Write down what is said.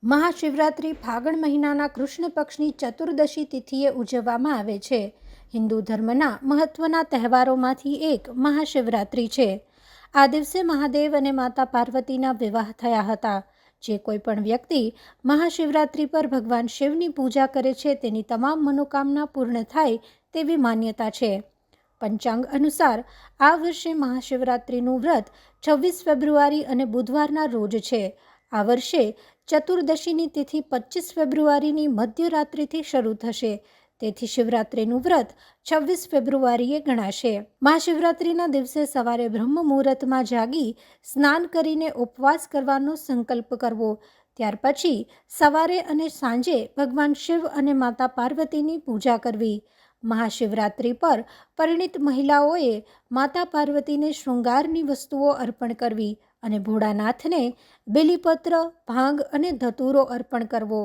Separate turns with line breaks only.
મહાશિવરાત્રિ ફાગણ મહિનાના કૃષ્ણ પક્ષની ચતુર્દશી તિથિએ ઉજવવામાં આવે છે. હિન્દુ ધર્મના મહત્વના તહેવારોમાંથી એક મહાશિવરાત્રિ છે. આ દિવસે મહાદેવ અને માતા પાર્વતીના વિવાહ થયા હતા. જે કોઈ પણ વ્યક્તિ મહાશિવરાત્રિ પર ભગવાન શિવની પૂજા કરે છે તેની તમામ મનોકામના પૂર્ણ થાય તેવી માન્યતા છે. પંચાંગ અનુસાર આ વર્ષે મહાશિવરાત્રિનું વ્રત 26 ફેબ્રુઆરી અને બુધવારના રોજ છે. આ વર્ષે ચતુર્દશીની તિથિ 25 ફેબ્રુઆરીની મધ્યરાત્રિથી શરૂ થશે. તેથી શિવરાત્રિનું વ્રત 26 ફેબ્રુઆરીએ ગણાશે. મહાશિવરાત્રિના દિવસે સવારે બ્રહ્મ મુહૂર્તમાં જાગી સ્નાન કરીને ઉપવાસ કરવાનો સંકલ્પ કરવો. ત્યાર પછી સવારે અને સાંજે ભગવાન શિવ અને માતા પાર્વતીની પૂજા કરવી. મહાશિવરાત્રિ પર પરિણીત મહિલાઓએ માતા પાર્વતીને શૃંગારની વસ્તુઓ અર્પણ કરવી અને ભોળાનાથને બેલીપત્ર, ભાંગ અને ધતૂરો અર્પણ કરવો.